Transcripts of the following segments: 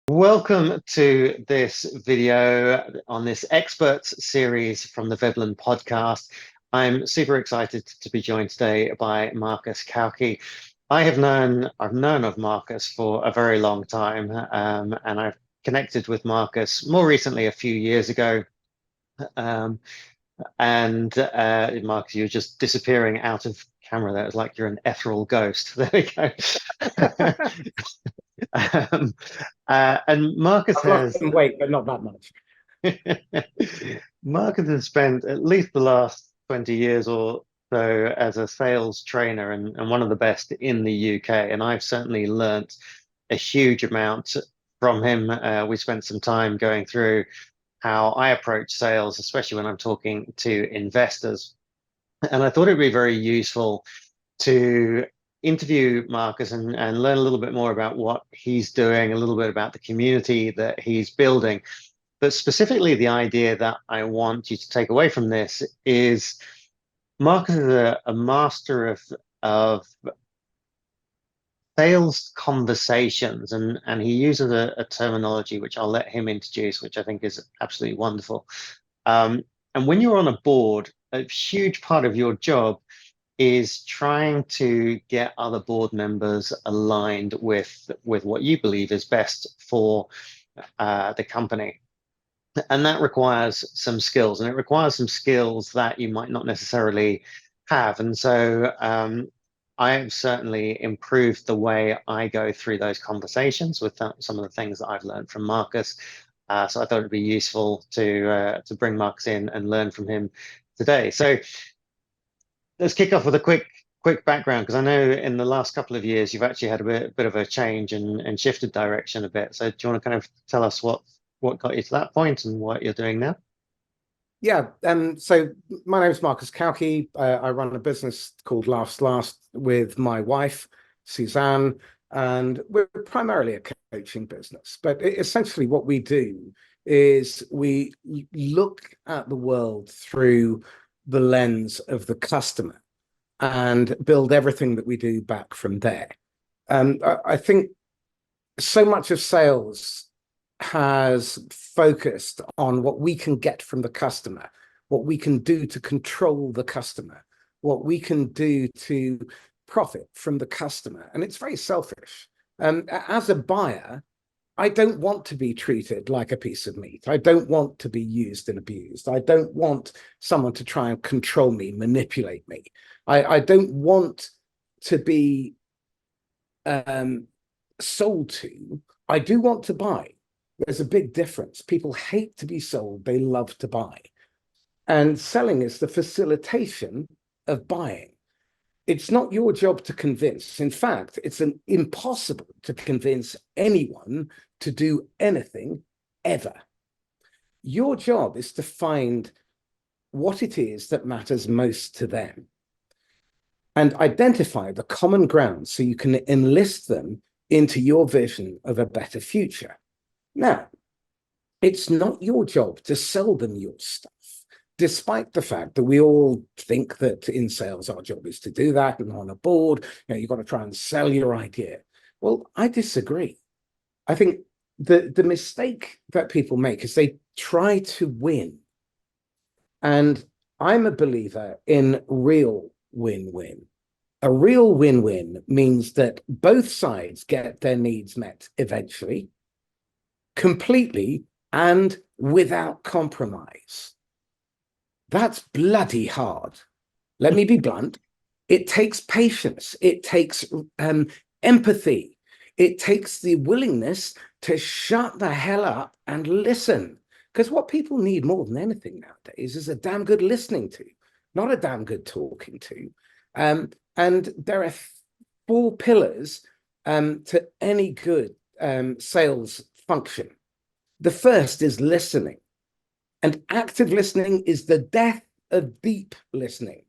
Welcome to this video on this experts series from the Veblen podcast. I'm super excited to be joined today by Marcus Cauchi. I've known of Marcus for a very long time, and I've connected with Marcus more recently a few years ago. Marcus, you're just disappearing out of camera there. It's like you're an ethereal ghost. There we go. And Marcus I've lost has some weight, but not that much. Marcus has spent at least the last 20 years or so as a sales trainer and one of the best in the UK. And I've certainly learnt a huge amount from him. We spent some time going through how I approach sales, especially when I'm talking to investors. And I thought it'd be very useful to interview Marcus and learn a little bit more about what he's doing, a little bit about the community that he's building. But specifically, the idea that I want you to take away from this is Marcus is a master of sales conversations, and he uses a terminology which I'll let him introduce, which I think is absolutely wonderful. And when you're on a board, a huge part of your job is trying to get other board members aligned with what you believe is best for the company. And that requires some skills, and it requires some skills that you might not necessarily have. And so I have certainly improved the way I go through those conversations with some of the things that I've learned from Marcus. So I thought it'd be useful to bring Marcus in and learn from him today. So let's kick off with a quick background, because I know in the last couple of years you've actually had a bit of a change and shifted direction a bit. So do you want to kind of tell us what got you to that point and what you're doing now? Yeah, so my name is Marcus Cauchi. I run a business called Laughs Last with my wife, Suzanne, and we're primarily a coaching business. But essentially what we do is we look at the world through the lens of the customer and build everything that we do back from there. I think so much of sales has focused on what we can get from the customer, what we can do to control the customer, what we can do to profit from the customer. And it's very selfish. As a buyer, I don't want to be treated like a piece of meat. I don't want to be used and abused. I don't want someone to try and control me, manipulate me. I don't want to be sold to. I do want to buy. There's a big difference. People hate to be sold. They love to buy. And selling is the facilitation of buying. It's not your job to convince. In fact, it's impossible to convince anyone to do anything ever. Your job is to find what it is that matters most to them and identify the common ground so you can enlist them into your vision of a better future. Now, it's not your job to sell them your stuff, despite the fact that we all think that in sales, our job is to do that. And on a board, you've got to try and sell your idea. Well, I disagree. I think the mistake that people make is they try to win. And I'm a believer in real win-win. A real win-win means that both sides get their needs met eventually, completely and without compromise. That's bloody hard. Let me be blunt. It takes patience. It takes empathy. It takes the willingness to shut the hell up and listen. Because what people need more than anything nowadays is a damn good listening to, not a damn good talking to. And there are 4 pillars to any good sales function. The first is listening. And active listening is the death of deep listening.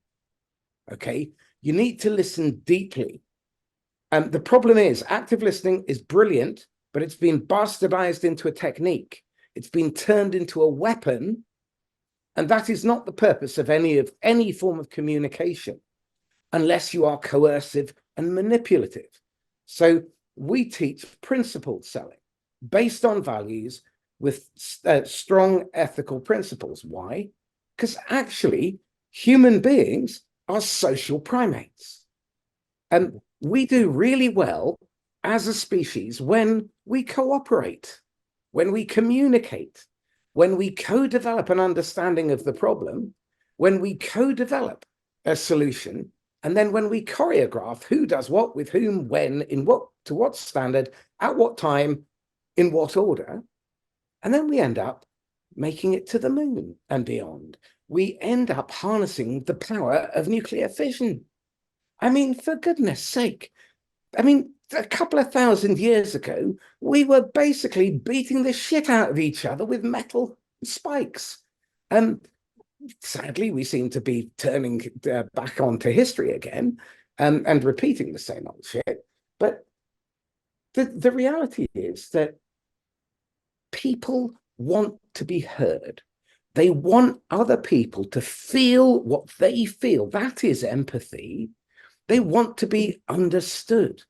Okay? You need to listen deeply. The problem is active listening is brilliant, but it's been bastardized into a technique. It's been turned into a weapon. And that is not the purpose of any form of communication, unless you are coercive and manipulative. So we teach principled selling based on values with strong ethical principles. Why? Because actually, human beings are social primates. And we do really well as a species when we cooperate, when we communicate, when we co-develop an understanding of the problem, when we co-develop a solution, and then when we choreograph who does what with whom, when, in what, to what standard, at what time, in what order, and then we end up making it to the moon and beyond. We end up harnessing the power of nuclear fission. I mean, for goodness sake, I mean, a couple of thousand years ago, we were basically beating the shit out of each other with metal spikes. Sadly, we seem to be turning back onto history again and repeating the same old shit. But the reality is that people want to be heard. They want other people to feel what they feel. That is empathy. They want to be understood.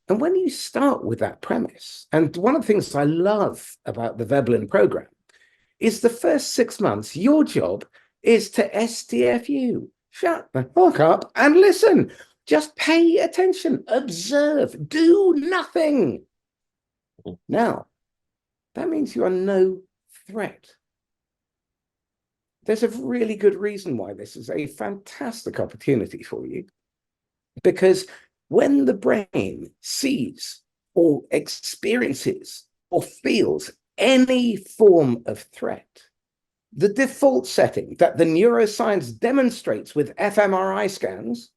And when you start with that premise, and one of the things I love about the Veblen program is the first 6 months, your job is to STFU. Shut the fuck up and listen. Just pay attention, observe, do nothing. Now, that means you are no threat. There's a really good reason why this is a fantastic opportunity for you. Because when the brain sees or experiences or feels any form of threat, the default setting that the neuroscience demonstrates with fMRI scans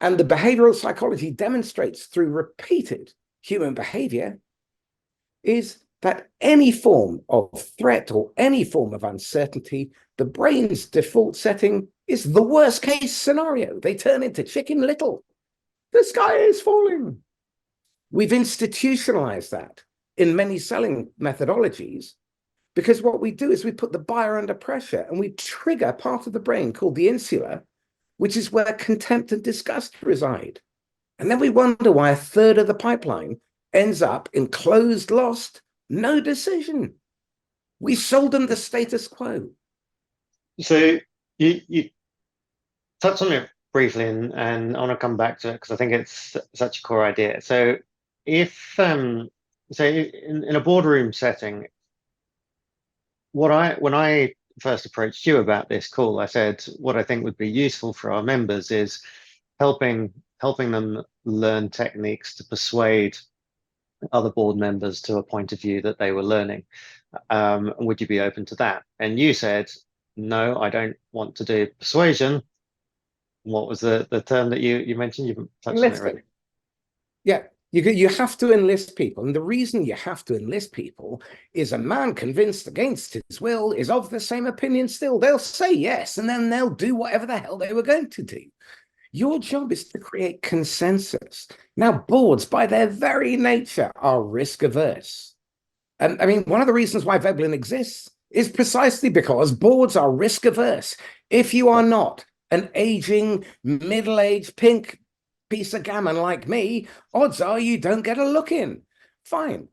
and the behavioral psychology demonstrates through repeated human behavior is that any form of threat or any form of uncertainty, the brain's default setting is the worst case scenario. They turn into Chicken Little. The sky is falling. We've institutionalized that in many selling methodologies because what we do is we put the buyer under pressure and we trigger part of the brain called the insula, which is where contempt and disgust reside. And then we wonder why a third of the pipeline ends up in closed, lost, no decision. We sold them the status quo. So you touched on it briefly, and I want to come back to it because I think it's such a core idea. So if so in a boardroom setting, when I first approached you about this call, I said what I think would be useful for our members is helping them learn techniques to persuade other board members to a point of view that they were learning. Would you be open to that? And you said, no, I don't want to do persuasion. What was the term that you mentioned? You touched on it already. Yeah, you have to enlist people. And the reason you have to enlist people is a man convinced against his will is of the same opinion still. They'll say yes, and then they'll do whatever the hell they were going to do. Your job is to create consensus. Now, boards, by their very nature, are risk averse. And I mean, one of the reasons why Veblen exists is precisely because boards are risk averse. If you are not an aging, middle-aged, pink piece of gammon like me, odds are you don't get a look in. Fine.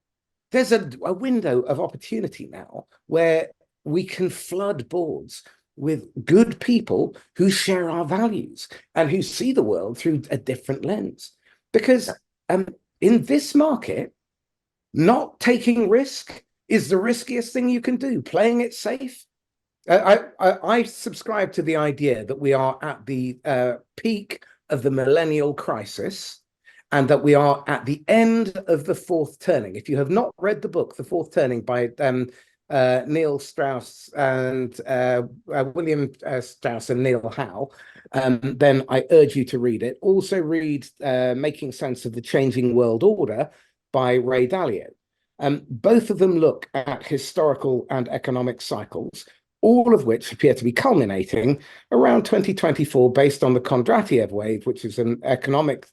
There's a window of opportunity now where we can flood boards with good people who share our values and who see the world through a different lens. Because in this market, not taking risk is the riskiest thing you can do. Playing it safe. I subscribe to the idea that we are at the peak of the millennial crisis and that we are at the end of the fourth turning. If you have not read the book, The Fourth Turning by Neil Strauss and William Strauss and Neil Howe, then I urge you to read it. Also read Making Sense of the Changing World Order by Ray Dalio. Both of them look at historical and economic cycles, all of which appear to be culminating around 2024 based on the Kondratiev wave, which is an economic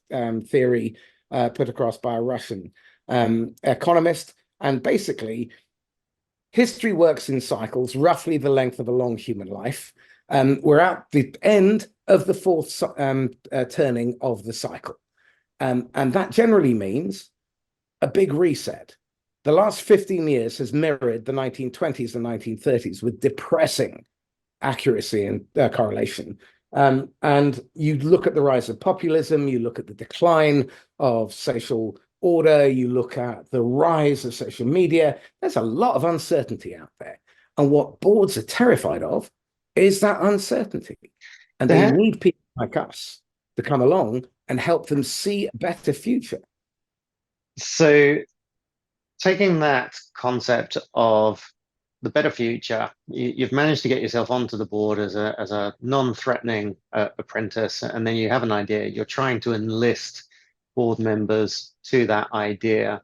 theory put across by a Russian economist. And basically, history works in cycles, roughly the length of a long human life. We're at the end of the fourth turning of the cycle. And that generally means a big reset. The last 15 years has mirrored the 1920s and 1930s with depressing accuracy and correlation. And you look at the rise of populism, you look at the decline of social order, you look at the rise of social media. There's a lot of uncertainty out there. And what boards are terrified of is that uncertainty. And they need people like us to come along and help them see a better future. So taking that concept of the better future, you've managed to get yourself onto the board as a non-threatening apprentice, and then you have an idea. You're trying to enlist board members to that idea.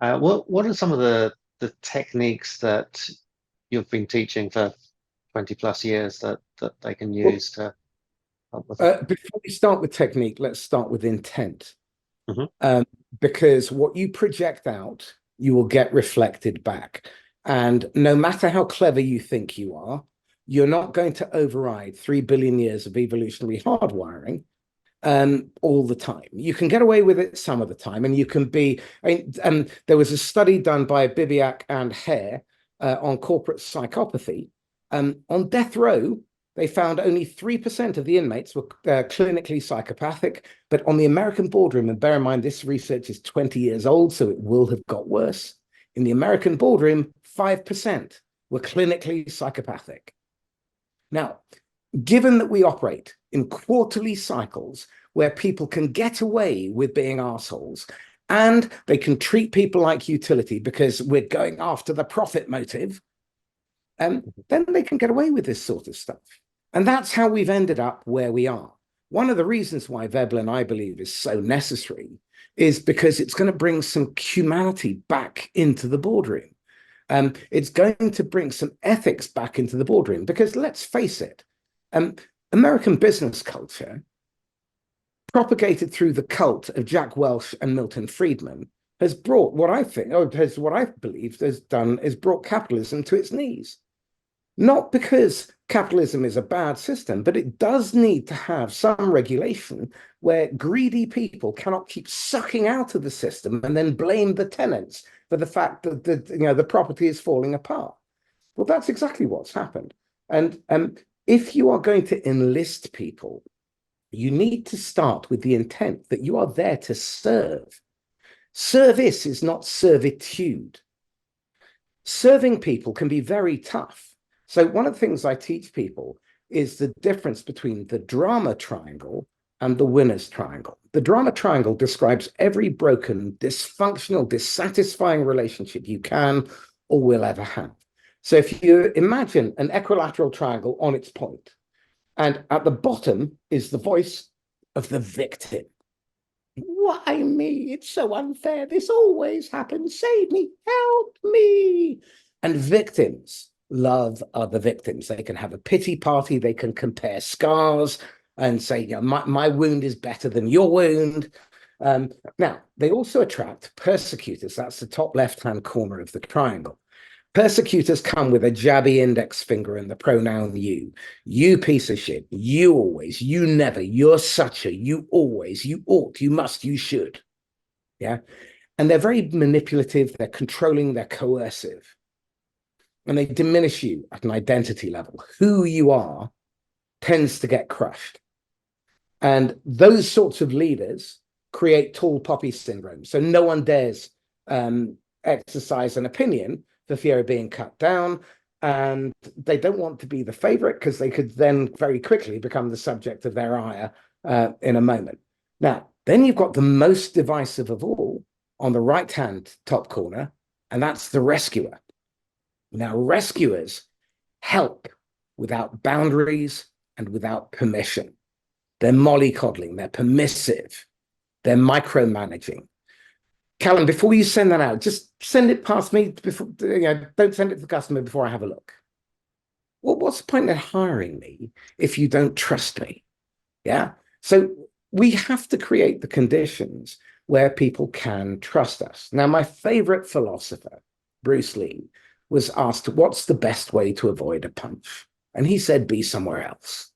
What are some of the techniques that you've been teaching for 20 plus years that they can use to help with it? Before we start with technique, let's start with intent. Mm-hmm. Because what you project out, you will get reflected back. And no matter how clever you think you are, you're not going to override 3 billion years of evolutionary hardwiring all the time. You can get away with it some of the time, and you can be. There was a study done by Bibiak and Hare on corporate psychopathy. On death row, they found only 3% of the inmates were clinically psychopathic, but on the American boardroom, and bear in mind this research is 20 years old, so it will have got worse. In the American boardroom, 5% were clinically psychopathic. Now, given that we operate in quarterly cycles where people can get away with being assholes and they can treat people like utility because we're going after the profit motive, then they can get away with this sort of stuff. And that's how we've ended up where we are. One of the reasons why Veblen, I believe, is so necessary is because it's going to bring some humanity back into the boardroom. It's going to bring some ethics back into the boardroom because let's face it, American business culture, propagated through the cult of Jack Welch and Milton Friedman, has brought what I think, or has what I believe has done, is brought capitalism to its knees. Not because capitalism is a bad system, but it does need to have some regulation where greedy people cannot keep sucking out of the system and then blame the tenants for the fact that the property is falling apart. Well, that's exactly what's happened. And if you are going to enlist people, you need to start with the intent that you are there to serve. Service is not servitude. Serving people can be very tough. So one of the things I teach people is the difference between the drama triangle and the winner's triangle. The drama triangle describes every broken, dysfunctional, dissatisfying relationship you can or will ever have. So if you imagine an equilateral triangle on its point, and at the bottom is the voice of the victim. Why me? It's so unfair. This always happens. Save me. Help me. And victims love other victims. They can have a pity party. They can compare scars and say, my wound is better than your wound. Now, they also attract persecutors. That's the top left-hand corner of the triangle. Persecutors come with a jabby index finger and the pronoun you. You piece of shit. You always. You never. You're such a. You always. You ought. You must. You should. Yeah. And they're very manipulative. They're controlling. They're coercive. And they diminish you at an identity level. Who you are tends to get crushed. And those sorts of leaders create tall poppy syndrome. So no one dares exercise an opinion for fear of being cut down, and they don't want to be the favorite because they could then very quickly become the subject of their ire in a moment. Now, then you've got the most divisive of all on the right-hand top corner, and that's the rescuer. Now, rescuers help without boundaries and without permission. They're mollycoddling, they're permissive, they're micromanaging. Callum, before you send that out, just send it past me before, don't send it to the customer before I have a look. Well, what's the point in hiring me if you don't trust me? Yeah. So we have to create the conditions where people can trust us. Now, my favorite philosopher, Bruce Lee, was asked, what's the best way to avoid a punch? And he said, be somewhere else.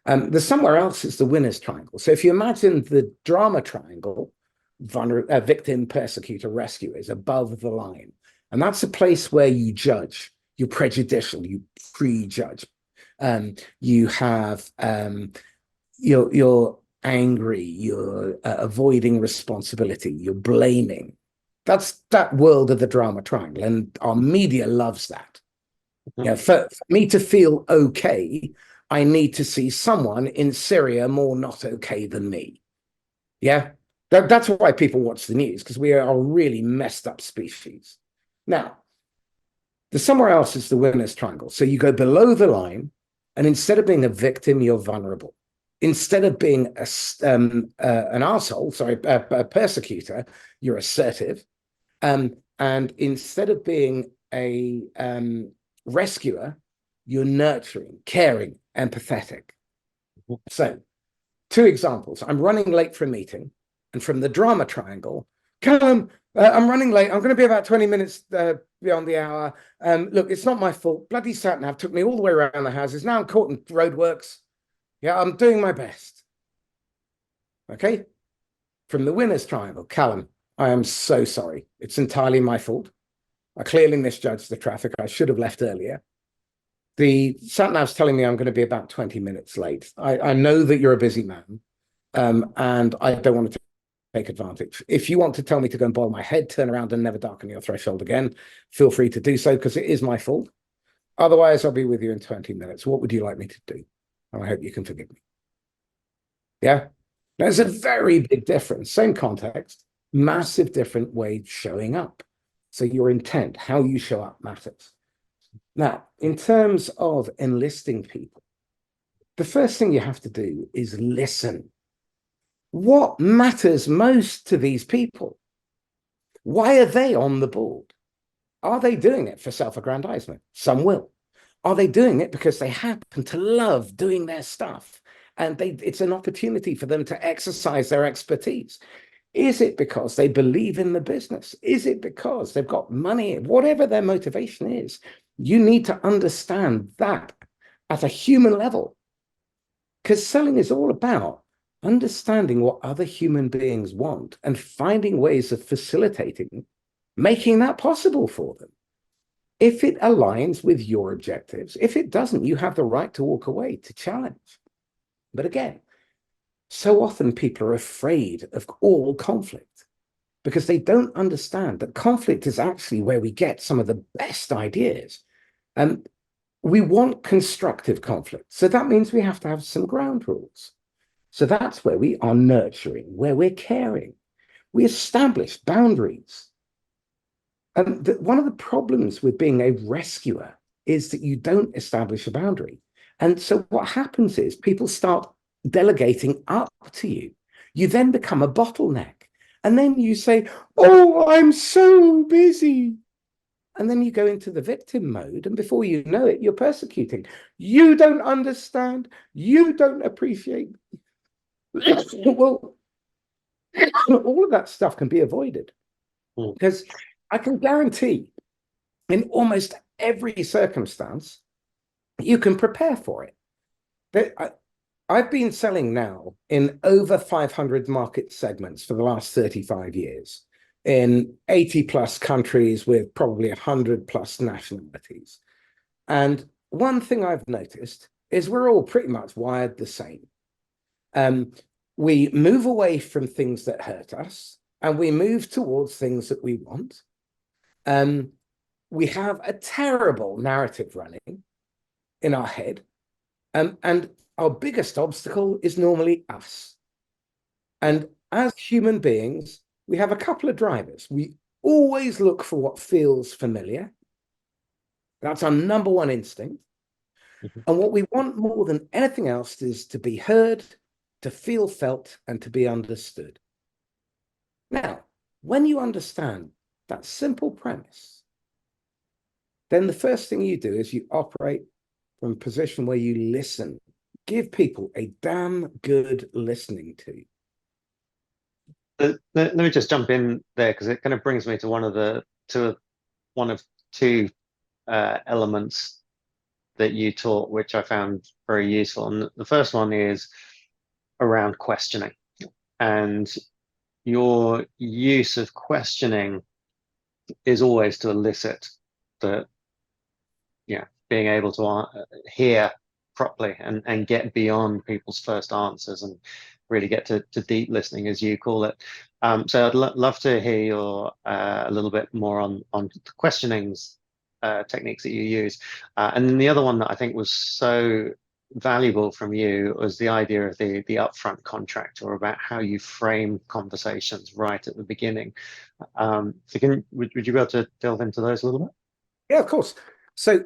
The somewhere else is the winner's triangle. So if you imagine the drama triangle, victim, persecutor, rescuer is above the line. And that's a place where you judge, you're prejudicial, you prejudge. You have, you're angry, you're avoiding responsibility, you're blaming. That's that world of the drama triangle. And our media loves that. Mhm. You know, for me to feel okay, I need to see someone in Syria more not okay than me. Yeah, that's why people watch the news, because we are a really messed up species. Now, the somewhere else is the winner's triangle. So you go below the line, and instead of being a victim, you're vulnerable. Instead of being an asshole, sorry, a persecutor, you're assertive. And instead of being a rescuer, you're nurturing, caring, empathetic. So, two examples. I'm running late for a meeting, and from the drama triangle, Callum, I'm running late. I'm going to be about 20 minutes beyond the hour. Look, it's not my fault. Bloody sat nav took me all the way around the houses. Now I'm caught in roadworks. Yeah, I'm doing my best. Okay. From the winner's triangle, Callum, I am so sorry. It's entirely my fault. I clearly misjudged the traffic. I should have left earlier. The sat nav's telling me I'm going to be about 20 minutes late. I know that you're a busy man, and I don't want to take advantage. If you want to tell me to go and boil my head, turn around and never darken your threshold again, feel free to do so, because it is my fault. Otherwise, I'll be with you in 20 minutes. What would you like me to do? And I hope you can forgive me. Yeah. There's a very big difference. Same context, massive different way of showing up. So your intent, how you show up matters. Now, in terms of enlisting people, the first thing you have to do is listen. What matters most to these people? Why are they on the board? Are they doing it for self-aggrandizement? Some will. Are they doing it because they happen to love doing their stuff, and it's an opportunity for them to exercise their expertise? Is it because they believe in the business? Is it because they've got money? Whatever their motivation is, you need to understand that at a human level, because selling is all about understanding what other human beings want and finding ways of facilitating, making that possible for them. If it aligns with your objectives, if it doesn't, you have the right to walk away, to challenge. But again, so often people are afraid of all conflict because they don't understand that conflict is actually where we get some of the best ideas. And we want constructive conflict. So that means we have to have some ground rules. So that's where we are nurturing, where we're caring. We establish boundaries. And one of the problems with being a rescuer is that you don't establish a boundary. And so what happens is people start delegating up to you. You then become a bottleneck. And then you say, oh, I'm so busy. And then you go into the victim mode. And before you know it, you're persecuting. You don't understand. You don't appreciate. Well, all of that stuff can be avoided, Mm. because I can guarantee in almost every circumstance, you can prepare for it. I've been selling now in over 500 market segments for the last 35 years in 80 plus countries with probably 100 plus nationalities. And one thing I've noticed is we're all pretty much wired the same. We move away from things that hurt us and we move towards things that we want. We have a terrible narrative running in our head. And our biggest obstacle is normally us. And as human beings, we have a couple of drivers. We always look for what feels familiar. That's our number one instinct. Mhm. And what we want more than anything else is to be heard, to feel felt, and to be understood. Now, when you understand that simple premise, then the first thing you do is you operate from a position where you listen. Give people a damn good listening to. Let me just jump in there because it kind of brings me to one of two elements that you taught, which I found very useful. And the first one is around questioning, and your use of questioning is always to elicit the, being able to hear properly and get beyond people's first answers and really get to deep listening, as you call it. So I'd love to hear your a little bit more on the questionings techniques that you use. And then the other one that I think was so valuable from you was the idea of the upfront contract, or about how you frame conversations right at the beginning. So would you be able to delve into those a little bit? Yeah, of course. So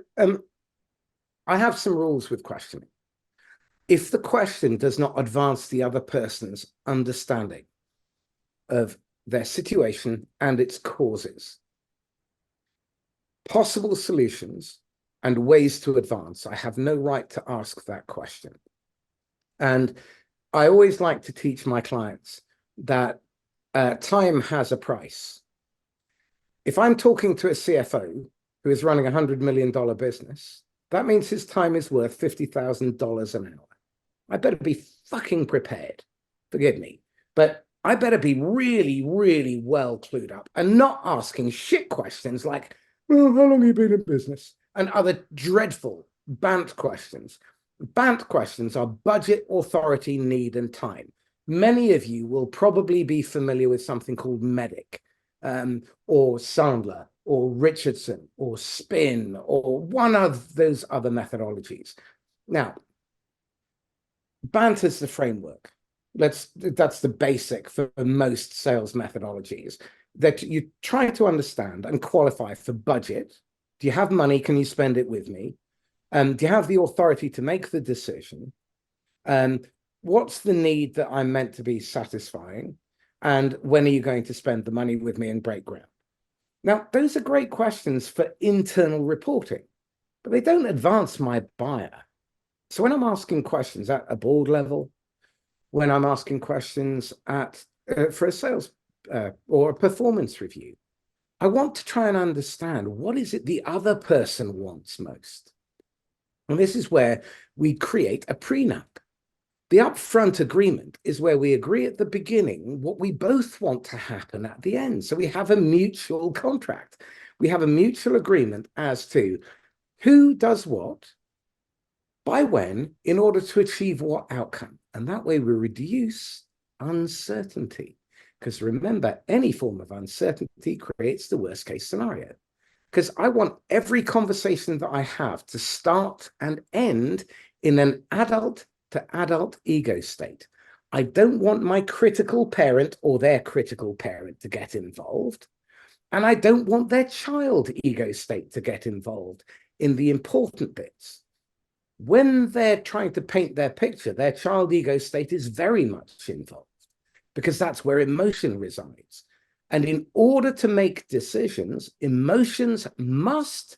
I have some rules with questioning. If the question does not advance the other person's understanding of their situation and its causes, possible solutions, and ways to advance, I have no right to ask that question. And I always like to teach my clients that time has a price. If I'm talking to a CFO who is running $100 million business, that means his time is worth $50,000 an hour. I better be fucking prepared. Forgive me. But I better be really, really well clued up and not asking shit questions like, well, how long have you been in business? And other dreadful BANT questions. BANT questions are budget, authority, need, and time. Many of you will probably be familiar with something called MEDDIC, or Sandler, or Richardson, or SPIN, or one of those other methodologies. Now, BANT is the framework. That's the basic for most sales methodologies, that you try to understand and qualify for budget. Do you have money? Can you spend it with me? Do you have the authority to make the decision? What's the need that I'm meant to be satisfying? And when are you going to spend the money with me and break ground? Now, those are great questions for internal reporting, but they don't advance my buyer. So when I'm asking questions at a board level, when I'm asking questions at for a sales or a performance review, I want to try and understand, what is it the other person wants most? And this is where we create a prenup. The upfront agreement is where we agree at the beginning what we both want to happen at the end. So we have a mutual contract. We have a mutual agreement as to who does what, by when, in order to achieve what outcome. And that way we reduce uncertainty. Because remember, any form of uncertainty creates the worst case scenario. Because I want every conversation that I have to start and end in an adult to adult ego state. I don't want my critical parent or their critical parent to get involved. And I don't want their child ego state to get involved in the important bits. When they're trying to paint their picture, their child ego state is very much involved, because that's where emotion resides. And in order to make decisions, emotions must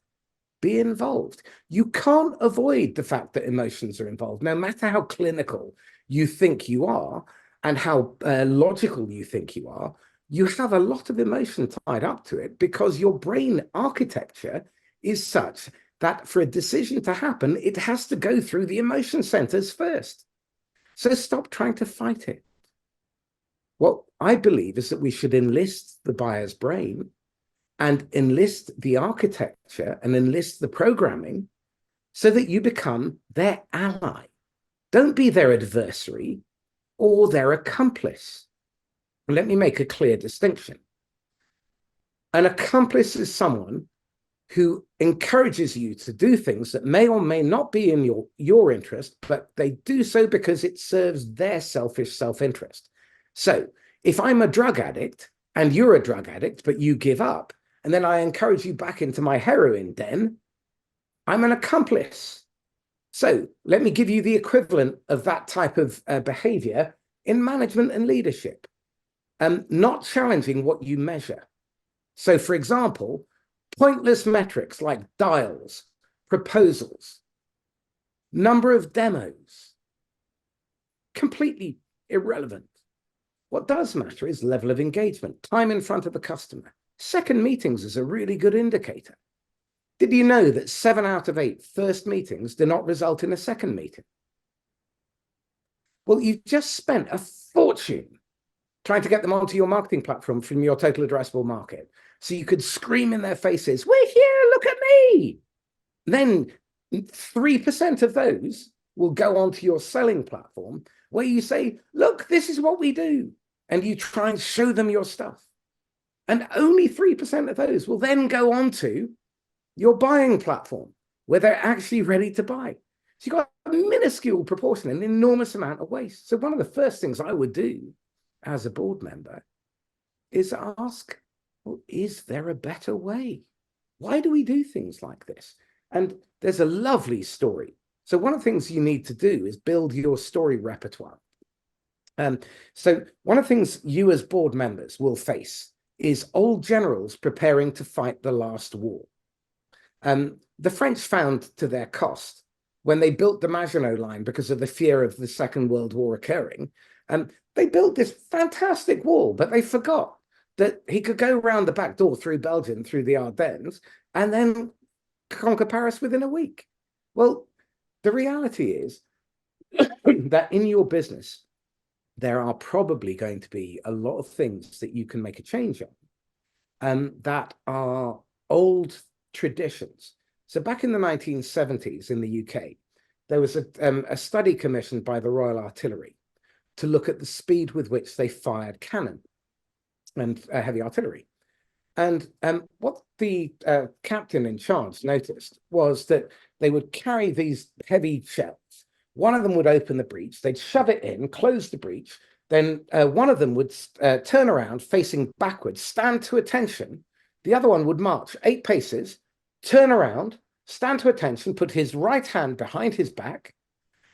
be involved. You can't avoid the fact that emotions are involved, no matter how clinical you think you are and how logical you think you are. You have a lot of emotion tied up to it, because your brain architecture is such that for a decision to happen, it has to go through the emotion centers first. So stop trying to fight it. What I believe is that we should enlist the buyer's brain and enlist the architecture and enlist the programming so that you become their ally. Don't be their adversary or their accomplice. Let me make a clear distinction. An accomplice is someone who encourages you to do things that may or may not be in your interest, but they do so because it serves their selfish self-interest. So if I'm a drug addict and you're a drug addict, but you give up, and then I encourage you back into my heroin den, I'm an accomplice. So let me give you the equivalent of that type of behavior in management and leadership. Not challenging what you measure. So for example, pointless metrics like dials, proposals, number of demos, completely irrelevant. What does matter is level of engagement, time in front of the customer. Second meetings is a really good indicator. Did you know that 7 out of 8 first meetings do not result in a second meeting? Well, you've just spent a fortune trying to get them onto your marketing platform from your total addressable market. So you could scream in their faces, "We're here, look at me." Then 3% of those will go onto your selling platform where you say, "Look, this is what we do." And you try and show them your stuff. And only 3% of those will then go onto your buying platform where they're actually ready to buy. So you've got a minuscule proportion, an enormous amount of waste. So one of the first things I would do as a board member is ask, well, is there a better way? Why do we do things like this? And there's a lovely story. So one of the things you need to do is build your story repertoire. So one of the things you as board members will face is old generals preparing to fight the last war. The French found to their cost when they built the Maginot Line because of the fear of the Second World War occurring. They built this fantastic wall, but they forgot that he could go around the back door through Belgium, through the Ardennes, and then conquer Paris within a week. Well, the reality is that in your business, there are probably going to be a lot of things that you can make a change on that are old traditions. So back in the 1970s in the UK, there was a study commissioned by the Royal Artillery to look at the speed with which they fired cannon and heavy artillery. And what the captain in charge noticed was that they would carry these heavy shells. One of them would open the breech, they'd shove it in, close the breech, then one of them would turn around facing backwards, stand to attention. The other one would march 8 paces, turn around, stand to attention, put his right hand behind his back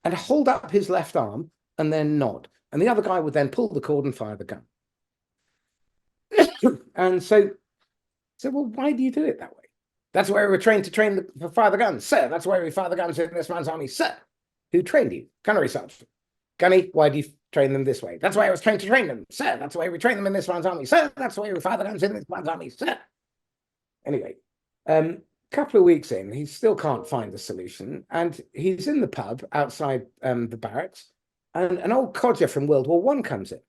and hold up his left arm and then nod. And the other guy would then pull the cord and fire the gun. And so, well, why do you do it that way? That's where we were trained to fire the guns. Sir, that's where we fire the guns in this man's army. Sir, who trained you? Gunnery sergeant. Gunny, why do you train them this way? That's why I was trained to train them. Sir, that's the way we train them in this man's army. Sir, that's the way we fire the guns in this man's army. Sir. Anyway, couple of weeks in, he still can't find a solution. And he's in the pub outside the barracks. And an old codger from World War I comes in.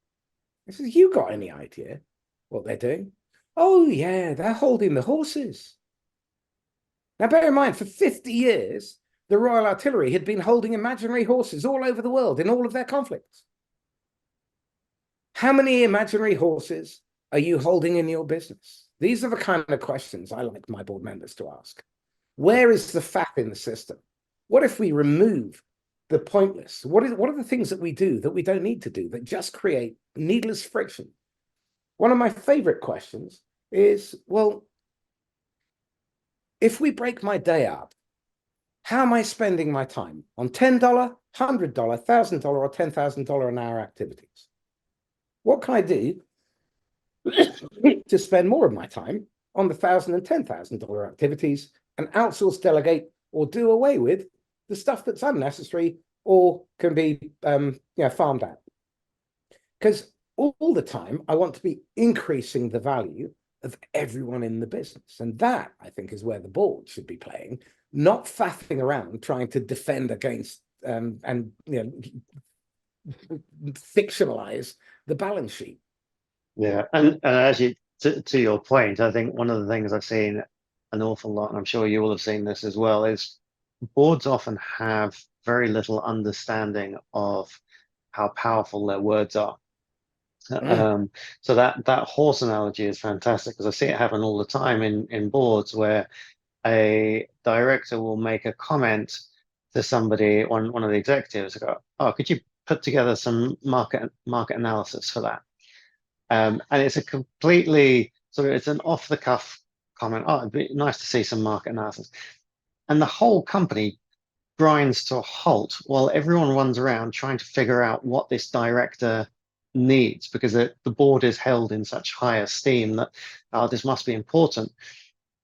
He says, "You got any idea what they're doing?" "Oh, yeah, they're holding the horses." Now, bear in mind, for 50 years, the Royal Artillery had been holding imaginary horses all over the world in all of their conflicts. How many imaginary horses are you holding in your business? These are the kind of questions I like my board members to ask. Where is the fat in the system? What if we remove the pointless? What are the things that we do that we don't need to do, that just create needless friction? One of my favorite questions is, well, if we break my day up, how am I spending my time on $10, $100, $1,000, or $10,000 an hour activities? What can I do to spend more of my time on the $1,000 and $10,000 activities and outsource, delegate, or do away with the stuff that's unnecessary or can be farmed out? Because all the time, I want to be increasing the value of everyone in the business. And that, I think, is where the board should be playing, not faffing around trying to defend against and fictionalize the balance sheet. Yeah, and actually, to your point, I think one of the things I've seen an awful lot, and I'm sure you will have seen this as well, is boards often have very little understanding of how powerful their words are. So that horse analogy is fantastic, because I see it happen all the time in boards where a director will make a comment to somebody, one of the executives, go, "Oh, could you put together some market analysis for that?" And it's a completely it's an off the cuff comment. "Oh, it'd be nice to see some market analysis," and the whole company grinds to a halt while everyone runs around trying to figure out what this director needs, because the board is held in such high esteem that this must be important,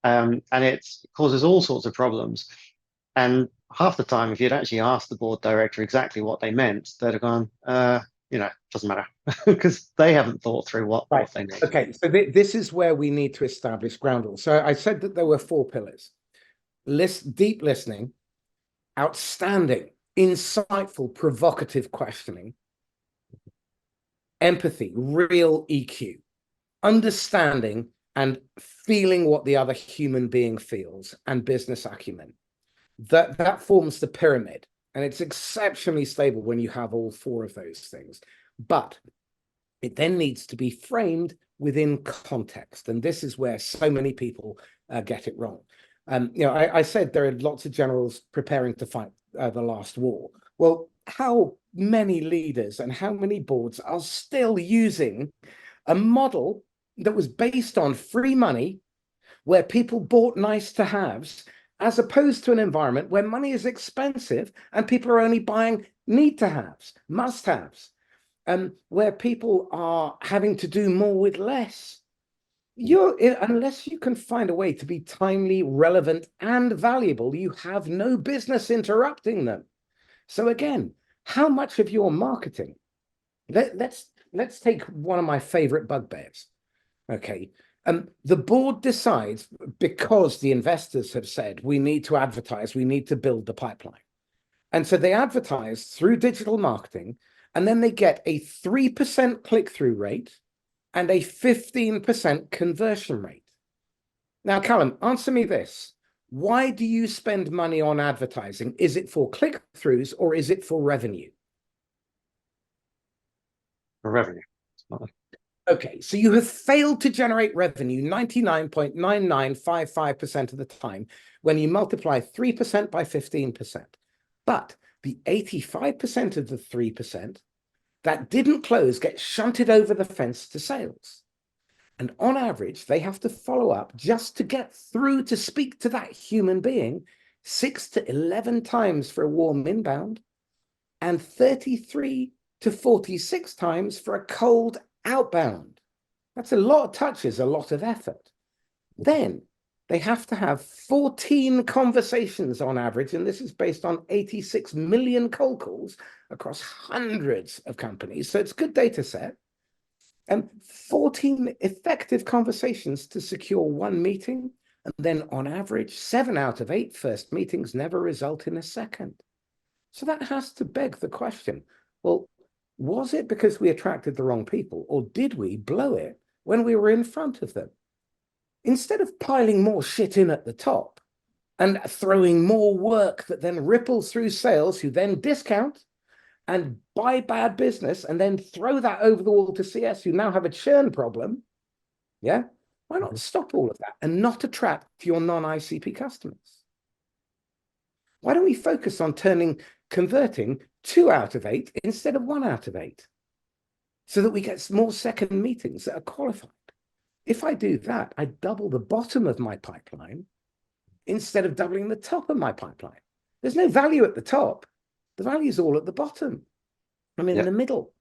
and it causes all sorts of problems. And half the time, if you'd actually asked the board director exactly what they meant, they'd have gone, doesn't matter, because they haven't thought through what they need. Okay, so this is where we need to establish ground rules. So I said that there were 4 pillars. deep listening, outstanding, insightful, provocative questioning, empathy, real EQ, understanding and feeling what the other human being feels, and business acumen. That forms the pyramid, and it's exceptionally stable when you have all four of those things. But it then needs to be framed within context, and this is where so many people get it wrong. I said there are lots of generals preparing to fight the last war. Well, how many leaders and how many boards are still using a model that was based on free money, where people bought nice to haves, as opposed to an environment where money is expensive and people are only buying need to haves, must haves, where people are having to do more with less. Unless you can find a way to be timely, relevant, and valuable, you have no business interrupting them. So again, how much of your marketing? Let's take one of my favorite bugbears. Okay. The board decides, because the investors have said we need to advertise, we need to build the pipeline. And so they advertise through digital marketing, and then they get a 3% click-through rate and a 15% conversion rate. Now, Callum, answer me this. Why do you spend money on advertising? Is it for click-throughs or is it for revenue? For revenue. Okay, so you have failed to generate revenue 99.9955% of the time when you multiply 3% by 15%. But the 85% of the 3% that didn't close gets shunted over the fence to sales. And on average, they have to follow up just to get through to speak to that human being 6 to 11 times for a warm inbound and 33 to 46 times for a cold outbound. That's a lot of touches, a lot of effort. Then they have to have 14 conversations on average, and this is based on 86 million cold calls across hundreds of companies. So it's a good data set. And 14 effective conversations to secure one meeting. And then on average, 7 out of 8 first meetings never result in a second. So that has to beg the question, well, was it because we attracted the wrong people, or did we blow it when we were in front of them? Instead of piling more shit in at the top and throwing more work that then ripples through sales, who then discount and buy bad business and then throw that over the wall to CS, who now have a churn problem, yeah? Why not stop all of that and not attract your non-ICP customers? Why don't we focus on converting 2 out of 8 instead of 1 out of 8, so that we get more second meetings that are qualified? If I do that, I double the bottom of my pipeline instead of doubling the top of my pipeline. There's no value at the top. The value is all at the bottom. I'm in the middle.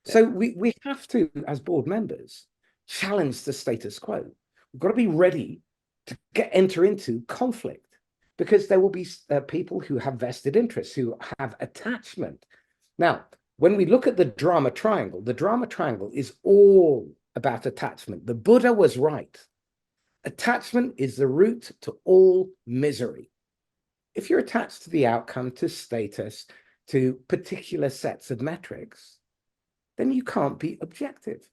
So we have to, as board members, challenge the status quo. We've got to be ready to enter into conflict, because there will be people who have vested interests, who have attachment. Now, when we look at the drama triangle is all about attachment. The Buddha was right. Attachment is the root to all misery. If you're attached to the outcome, to status, to particular sets of metrics, then you can't be objective.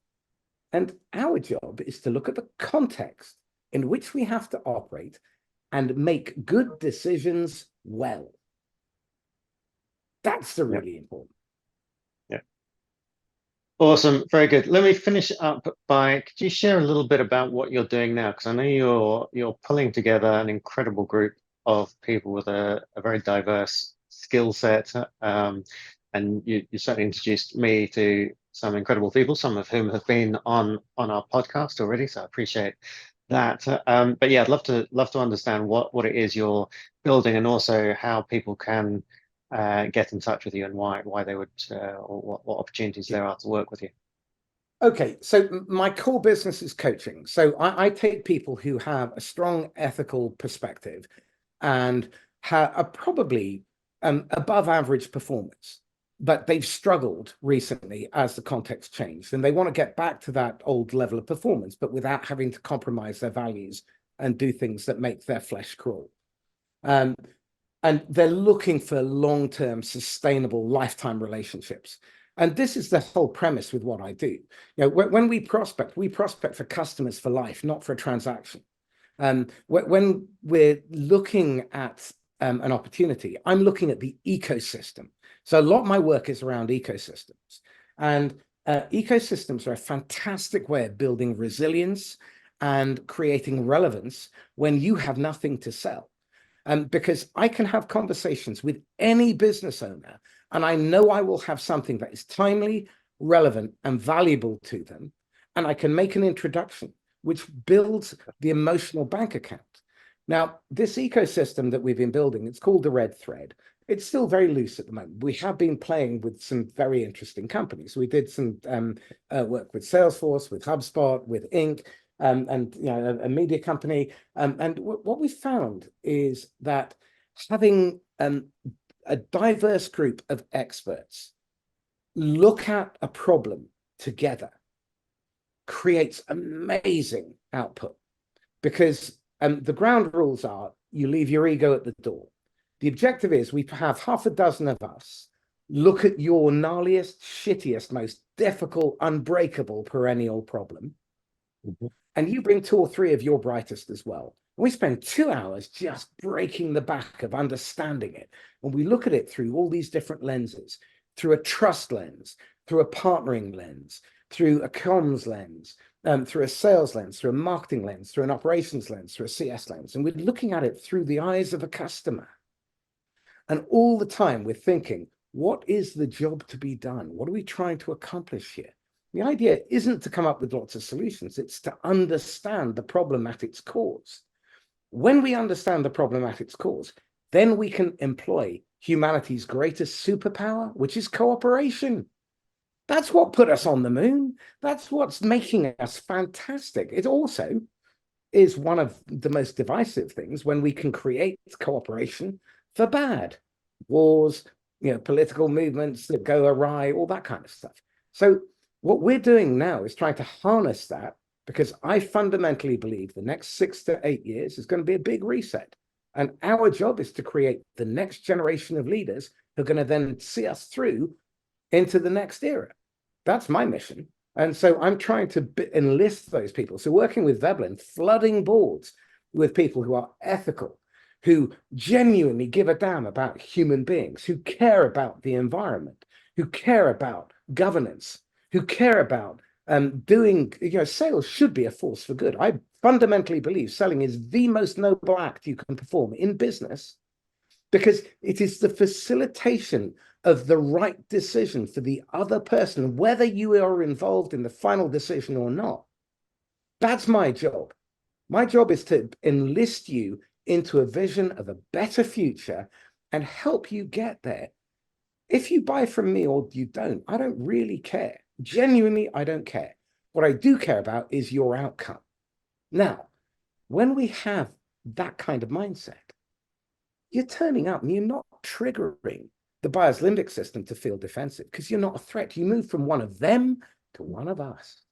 And our job is to look at the context in which we have to operate and make good decisions well. That's the really important. Yeah. Awesome. Very good. Let me finish up by, could you share a little bit about what you're doing now? Because I know you're pulling together an incredible group of people with a very diverse skill set. And you certainly introduced me to some incredible people, some of whom have been on our podcast already. So I appreciate that. But yeah, I'd love to understand what it is you're building, and also how people can get in touch with you, and why they would, or what opportunities there are to work with you. Okay, so my core business is coaching. So I take people who have a strong ethical perspective and are probably above average performance, but they've struggled recently as the context changed, and they want to get back to that old level of performance, but without having to compromise their values and do things that make their flesh crawl. Um, and they're looking for long-term, sustainable, lifetime relationships. And this is the whole premise with what I do. You know, when we prospect for customers for life, not for a transaction. When we're looking at an opportunity, I'm looking at the ecosystem. So a lot of my work is around ecosystems. And ecosystems are a fantastic way of building resilience and creating relevance when you have nothing to sell. Because I can have conversations with any business owner, and I know I will have something that is timely, relevant, and valuable to them. And I can make an introduction, which builds the emotional bank account. Now, this ecosystem that we've been building, it's called the Red Thread. It's still very loose at the moment. We have been playing with some very interesting companies. We did some work with Salesforce, with HubSpot, with Inc., and you know, a media company. And what we found is that having a diverse group of experts look at a problem together creates amazing output, because the ground rules are you leave your ego at the door. The objective is we have half a dozen of us look at your gnarliest, shittiest, most difficult, unbreakable perennial problem. And you bring 2 or 3 of your brightest as well. And we spend 2 hours just breaking the back of understanding it. And we look at it through all these different lenses, through a trust lens, through a partnering lens, through a comms lens, through a sales lens, through a marketing lens, through an operations lens, through a CS lens. And we're looking at it through the eyes of a customer. And all the time we're thinking, what is the job to be done? What are we trying to accomplish here? The idea isn't to come up with lots of solutions. It's to understand the problem at its cause. When we understand the problem at its cause, then we can employ humanity's greatest superpower, which is cooperation. That's what put us on the moon. That's what's making us fantastic. It also is one of the most divisive things when we can create cooperation for bad. Wars, you know, political movements that go awry, all that kind of stuff. So what we're doing now is trying to harness that, because I fundamentally believe the next 6 to 8 years is going to be a big reset. And our job is to create the next generation of leaders who are going to then see us through into the next era. That's my mission. And so I'm trying to enlist those people. So working with Veblen, flooding boards with people who are ethical, who genuinely give a damn about human beings, who care about the environment, who care about governance, who care about doing, you know, sales should be a force for good. I fundamentally believe selling is the most noble act you can perform in business, because it is the facilitation of the right decision for the other person, whether you are involved in the final decision or not. That's my job. My job is to enlist you into a vision of a better future and help you get there. If you buy from me or you don't, I don't really care. Genuinely, I don't care. What I do care about is your outcome. Now, when we have that kind of mindset, you're turning up and you're not triggering the buyer's limbic system to feel defensive, because you're not a threat. You move from one of them to one of us.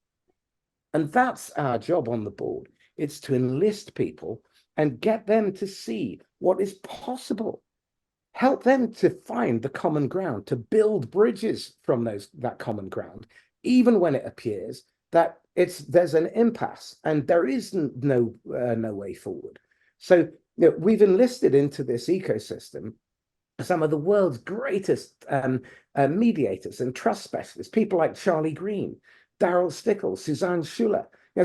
And that's our job on the board. It's to enlist people and get them to see what is possible. Help them to find the common ground, to build bridges from that common ground, even when it appears that there's an impasse and there is no way forward. So, you know, we've enlisted into this ecosystem some of the world's greatest mediators and trust specialists, people like Charlie Green, Daryl Stickles, Suzanne Schuler. You know,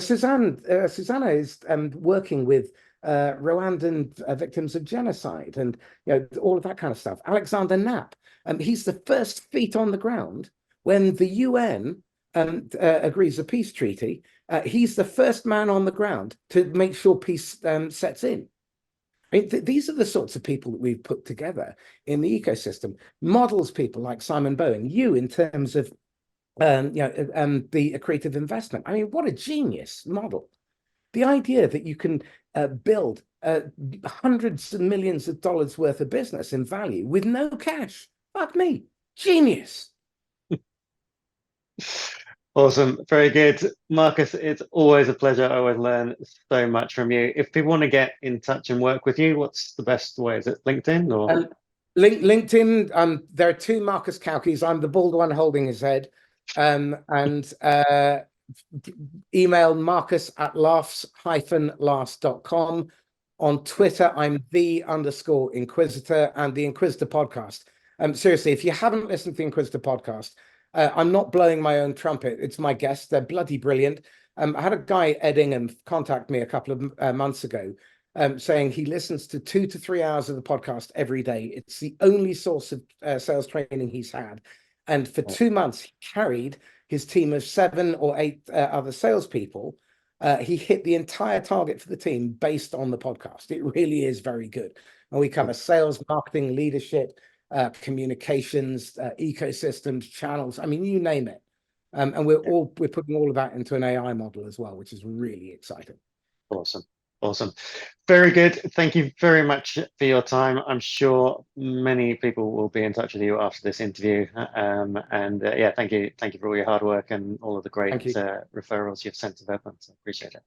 Susanna is working with Rwandan victims of genocide, and you know, all of that kind of stuff. Alexander Knapp, he's the first feet on the ground when the UN agrees a peace treaty. He's the first man on the ground to make sure peace sets in. I mean, these are the sorts of people that we've put together in the ecosystem. Models people like Simon Bowen, you in terms of the accretive investment. I mean, what a genius model. The idea that you can build hundreds of millions of dollars worth of business in value with no cash. Fuck me. Genius. Awesome. Very good. Marcus, it's always a pleasure. I always learn so much from you. If people want to get in touch and work with you, what's the best way? Is it LinkedIn or? Um, LinkedIn, there are two Marcus Cauchis. I'm the bald one holding his head. And email Marcus at laughs-last.com. On Twitter, I'm the_Inquisitor and the Inquisitor podcast. Seriously, if you haven't listened to the Inquisitor podcast, I'm not blowing my own trumpet. It's my guests. They're bloody brilliant. I had a guy, Ed Ingham, contact me a couple of months ago, saying he listens to 2 to 3 hours of the podcast every day. It's the only source of sales training he's had. And for 2 months, he carried his team of 7 or 8 other salespeople. He hit the entire target for the team based on the podcast. It really is very good. And we cover sales, marketing, leadership, communications, ecosystems, channels. I mean, you name it. And we're putting all of that into an AI model as well, which is really exciting. Awesome. Awesome. Very good. Thank you very much for your time. I'm sure many people will be in touch with you after this interview. Yeah, thank you. Thank you for all your hard work and all of the great referrals you've sent to Veblen. So appreciate it.